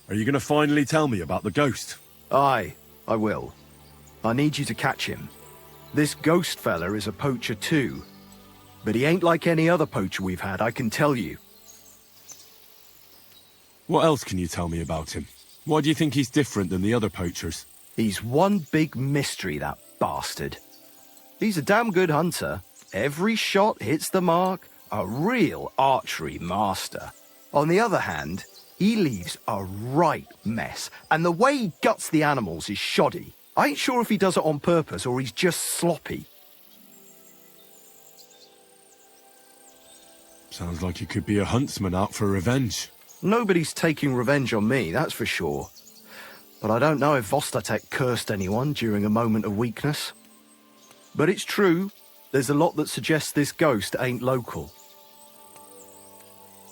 Are you going to finally tell me about the ghost? Aye, I will. I need you to catch him. This ghost fella is a poacher too. But he ain't like any other poacher we've had, I can tell you. What else can you tell me about him? Why do you think he's different than the other poachers? He's one big mystery, that bastard. He's a damn good hunter. Every shot hits the mark. A real archery master. On the other hand, he leaves a right mess, and the way he guts the animals is shoddy. I ain't sure if he does it on purpose or he's just sloppy. Sounds like he could be a huntsman out for revenge. Nobody's taking revenge on me, that's for sure. But I don't know if Vostatek cursed anyone during a moment of weakness. But it's true, there's a lot that suggests this ghost ain't local.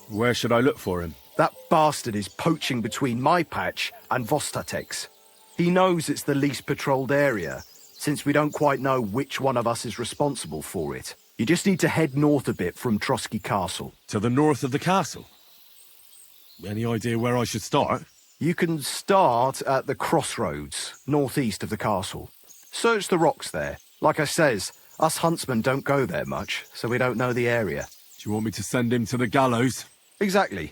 Where should I look for him? That bastard is poaching between my patch and Vostatek's. He knows it's the least patrolled area, since we don't quite know which one of us is responsible for it. You just need to head north a bit from Trotsky Castle. To the north of the castle? Any idea where I should start? You can start at the crossroads, northeast of the castle. Search the rocks there. Like I says, us huntsmen don't go there much, so we don't know the area. Do you want me to send him to the gallows? Exactly.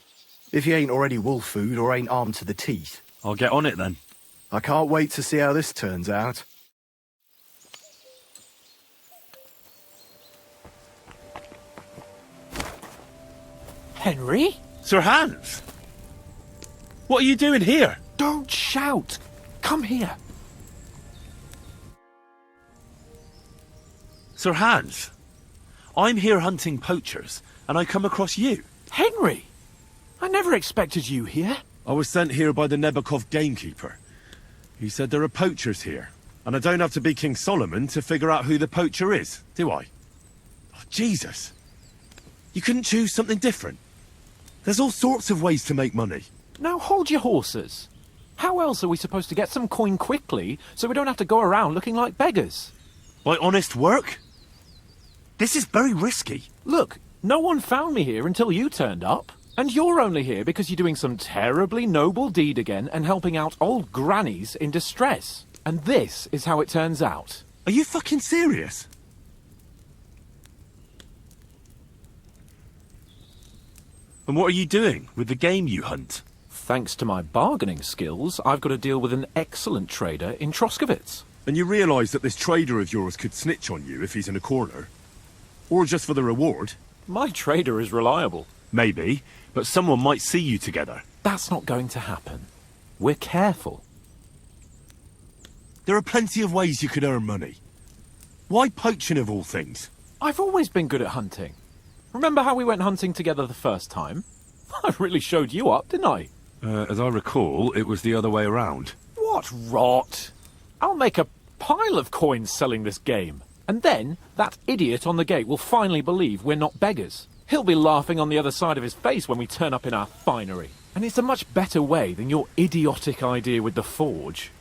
If he ain't already wolf food or ain't armed to the teeth. I'll get on it then. I can't wait to see how this turns out. Henry? Sir Hans! What are you doing here? Don't shout! Come here. Sir Hans, I'm here hunting poachers, and I come across you. Henry! I never expected you here. I was sent here by the Nebakov gamekeeper. He said there are poachers here, and I don't have to be King Solomon to figure out who the poacher is, do I? Oh, Jesus! You couldn't choose something different? There's all sorts of ways to make money. Now hold your horses. How else are we supposed to get some coin quickly so we don't have to go around looking like beggars? By honest work? This is very risky. Look, no one found me here until you turned up. And you're only here because you're doing some terribly noble deed again and helping out old grannies in distress. And this is how it turns out. Are you fucking serious? And what are you doing with the game you hunt? Thanks to my bargaining skills, I've got to deal with an excellent trader in Troskowitz. And you realise that this trader of yours could snitch on you if he's in a corner? Or just for the reward? My trader is reliable. Maybe, but someone might see you together. That's not going to happen. We're careful. There are plenty of ways you could earn money. Why poaching of all things? I've always been good at hunting. Remember how we went hunting together the first time? I really showed you up, didn't I? As I recall, it was the other way around. What rot! I'll make a pile of coins selling this game. And then, that idiot on the gate will finally believe we're not beggars. He'll be laughing on the other side of his face when we turn up in our finery. And it's a much better way than your idiotic idea with the forge.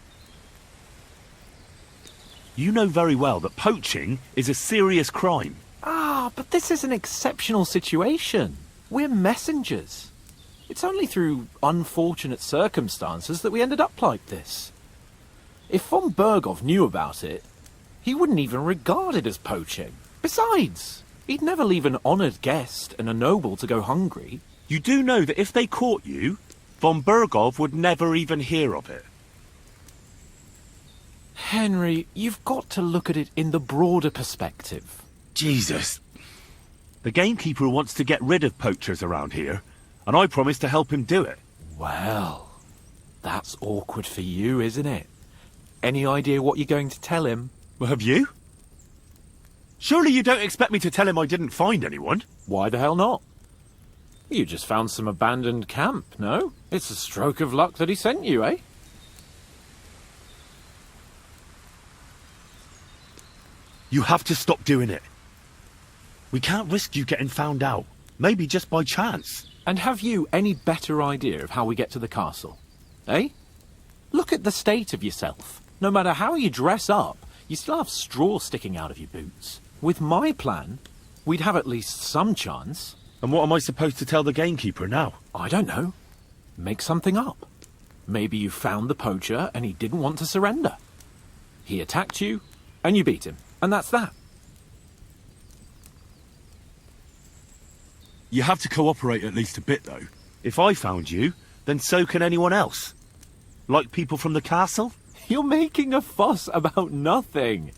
You know very well that poaching is a serious crime. Ah, but this is an exceptional situation. We're messengers. It's only through unfortunate circumstances that we ended up like this. If von Berghoff knew about it, he wouldn't even regard it as poaching. Besides, he'd never leave an honoured guest and a noble to go hungry. You do know that if they caught you, von Berghoff would never even hear of it. Henry, you've got to look at it in the broader perspective. Jesus. The gamekeeper wants to get rid of poachers around here, and I promised to help him do it. Well, that's awkward for you, isn't it? Any idea what you're going to tell him? Well, have you? Surely you don't expect me to tell him I didn't find anyone? Why the hell not? You just found some abandoned camp, no? It's a stroke of luck that he sent you, eh? You have to stop doing it. We can't risk you getting found out. Maybe just by chance. And have you any better idea of how we get to the castle? Eh? Look at the state of yourself. No matter how you dress up, you still have straw sticking out of your boots. With my plan, we'd have at least some chance. And what am I supposed to tell the gamekeeper now? I don't know. Make something up. Maybe you found the poacher and he didn't want to surrender. He attacked you, and you beat him, and that's that. You have to cooperate at least a bit, though. If I found you, then so can anyone else. Like people from the castle? You're making a fuss about nothing.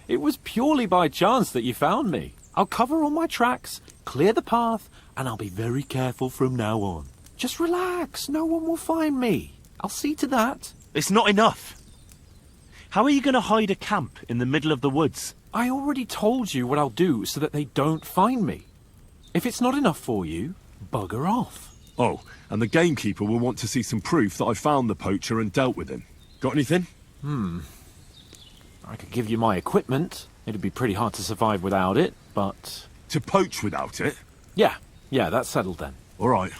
It was purely by chance that you found me. I'll cover all my tracks, clear the path, and I'll be very careful from now on. Just relax, no one will find me. I'll see to that. It's not enough. How are you going to hide a camp in the middle of the woods? I already told you what I'll do so that they don't find me. If it's not enough for you, bugger off. Oh, and the gamekeeper will want to see some proof that I found the poacher and dealt with him. Got anything? I could give you my equipment. It'd be pretty hard to survive without it, but... To poach without it? Yeah, that's settled then. All right.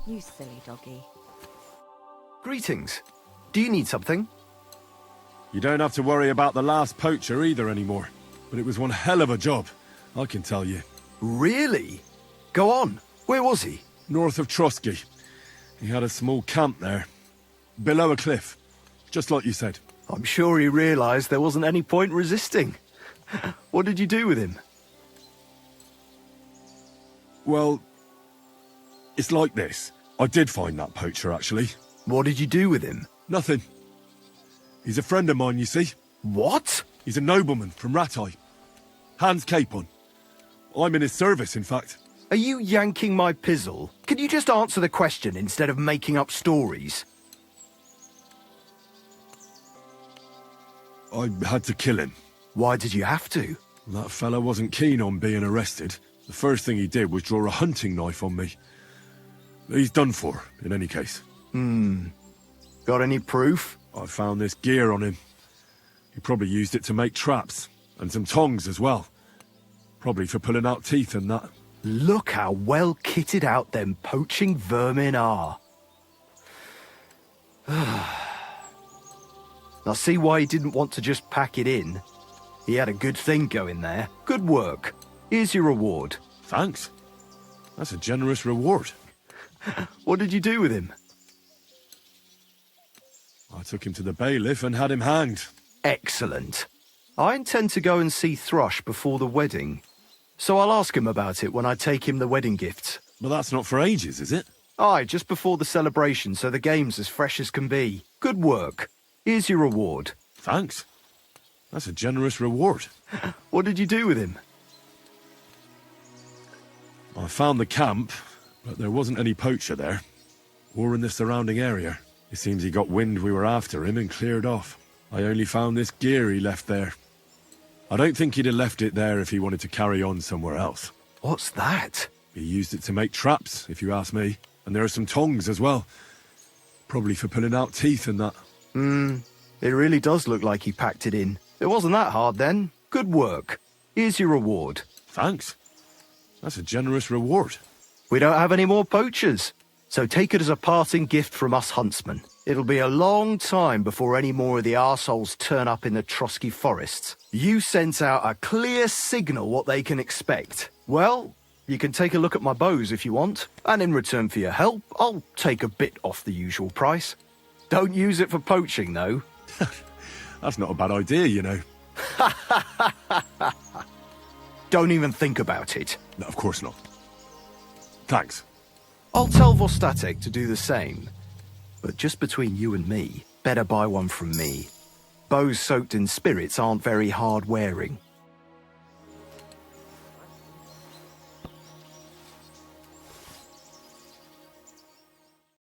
You silly doggy. Greetings. Do you need something? You don't have to worry about the last poacher either anymore. But it was one hell of a job, I can tell you. Really? Go on. Where was he? North of Trotsky. He had a small camp there. Below a cliff. Just like you said. I'm sure he realised there wasn't any point resisting. What did you do with him? Well, it's like this. I did find that poacher, actually. What did you do with him? Nothing. He's a friend of mine, you see. What? He's a nobleman from Rattay. Hans Capon. I'm in his service, in fact. Are you yanking my pizzle? Can you just answer the question instead of making up stories? I had to kill him. Why did you have to? That fella wasn't keen on being arrested. The first thing he did was draw a hunting knife on me. He's done for, in any case. Got any proof? I found this gear on him. He probably used it to make traps, and some tongs as well. Probably for pulling out teeth and that. Look how well kitted out them poaching vermin are. I see why he didn't want to just pack it in. He had a good thing going there. Good work. Here's your reward. Thanks. That's a generous reward. What did you do with him? I took him to the bailiff and had him hanged. Excellent. I intend to go and see Thrush before the wedding, so I'll ask him about it when I take him the wedding gifts. But that's not for ages, is it? Aye, just before the celebration, so the game's as fresh as can be. Good work. Here's your reward. Thanks. That's a generous reward. What did you do with him? I found the camp, but there wasn't any poacher there, or in the surrounding area. It seems he got wind we were after him and cleared off. I only found this gear he left there. I don't think he'd have left it there if he wanted to carry on somewhere else. What's that? He used it to make traps, if you ask me. And there are some tongs as well. Probably for pulling out teeth and that. It really does look like he packed it in. It wasn't that hard then. Good work. Here's your reward. Thanks. That's a generous reward. We don't have any more poachers, so take it as a parting gift from us huntsmen. It'll be a long time before any more of the arseholes turn up in the Trotsky forests. You sent out a clear signal what they can expect. Well, you can take a look at my bows if you want, and in return for your help, I'll take a bit off the usual price. Don't use it for poaching, though. That's not a bad idea, you know. Don't even think about it. No, of course not. Thanks. I'll tell Vostatek to do the same. But just between you and me, better buy one from me. Bows soaked in spirits aren't very hard wearing.